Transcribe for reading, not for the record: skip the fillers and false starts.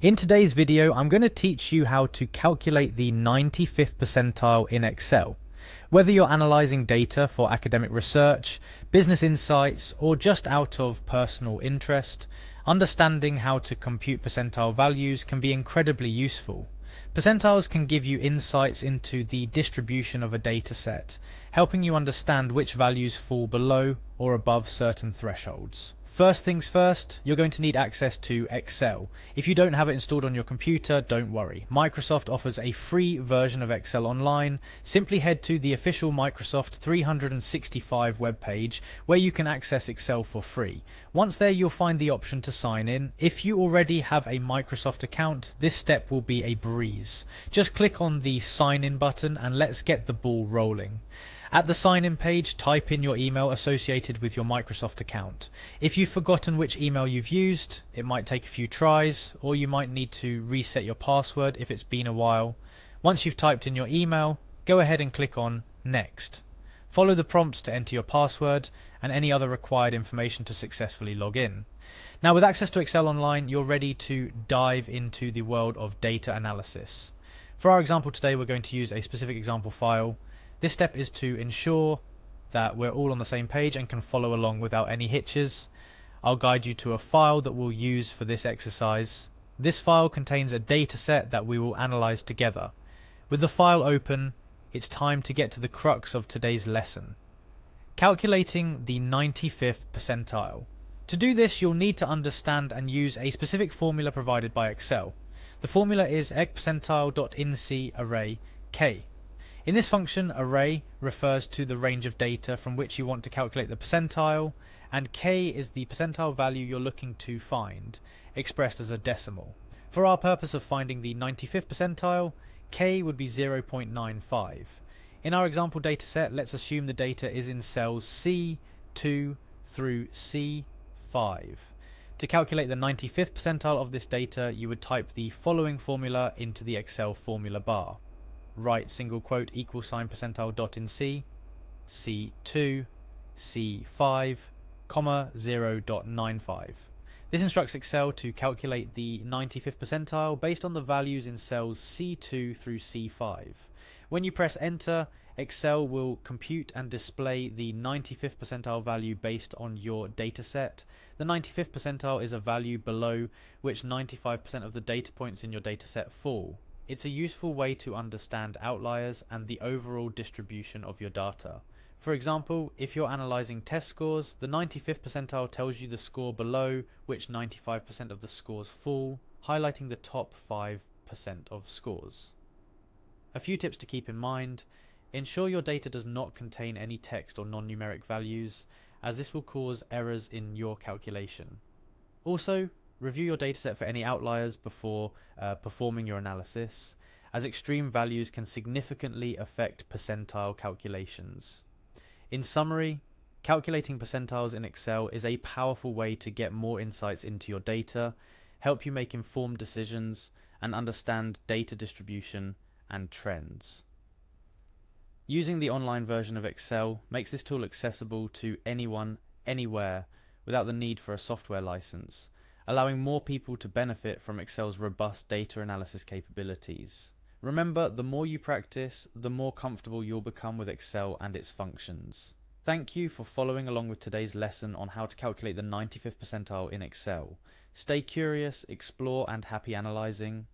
In today's video, I'm going to teach you how to calculate the 95th percentile in Excel. Whether you're analyzing data for academic research, business insights, or just out of personal interest, understanding how to compute percentile values can be incredibly useful. Percentiles can give you insights into the distribution of a data set, helping you understand which values fall below or above certain thresholds. First things first, you're going to need access to Excel. If you don't have it installed on your computer, don't worry. Microsoft offers a free version of Excel online. Simply head to the official Microsoft 365 webpage where you can access Excel for free. Once there, you'll find the option to sign in. If you already have a Microsoft account, this step will be a breeze. Just click on the sign in button and let's get the ball rolling. At the sign-in page, type in your email associated with your Microsoft account. If you've forgotten which email you've used, it might take a few tries, or you might need to reset your password if it's been a while. Once you've typed in your email, go ahead and click on Next. Follow the prompts to enter your password and any other required information to successfully log in. Now, with access to Excel Online, you're ready to dive into the world of data analysis. For our example today, we're going to use a specific example file. This step is to ensure that we're all on the same page and can follow along without any hitches. I'll guide you to a file that we'll use for this exercise. This file contains a data set that we will analyze together. With the file open, it's time to get to the crux of today's lesson. Calculating the 95th percentile. To do this, you'll need to understand and use a specific formula provided by Excel. The formula is percentile.inc array k. In this function, array refers to the range of data from which you want to calculate the percentile, and k is the percentile value you're looking to find, expressed as a decimal. For our purpose of finding the 95th percentile, k would be 0.95. In our example dataset, let's assume the data is in cells C2 through C5. To calculate the 95th percentile of this data, you would type the following formula into the Excel formula bar. Write single quote =percentile dot in C, C2, C5, comma 0.95. This instructs Excel to calculate the 95th percentile based on the values in cells C2 through C5. When you press enter, Excel will compute and display the 95th percentile value based on your dataset. The 95th percentile is a value below which 95% of the data points in your dataset fall. It's a useful way to understand outliers and the overall distribution of your data. For example, if you're analyzing test scores, the 95th percentile tells you the score below which 95% of the scores fall, highlighting the top 5% of scores. A few tips to keep in mind. Ensure your data does not contain any text or non-numeric values, as this will cause errors in your calculation. Also, review your dataset for any outliers before performing your analysis, as extreme values can significantly affect percentile calculations. In summary, calculating percentiles in Excel is a powerful way to get more insights into your data, help you make informed decisions, and understand data distribution and trends. Using the online version of Excel makes this tool accessible to anyone, anywhere, without the need for a software license, allowing more people to benefit from Excel's robust data analysis capabilities. Remember, the more you practice, the more comfortable you'll become with Excel and its functions. Thank you for following along with today's lesson on how to calculate the 95th percentile in Excel. Stay curious, explore, and happy analyzing.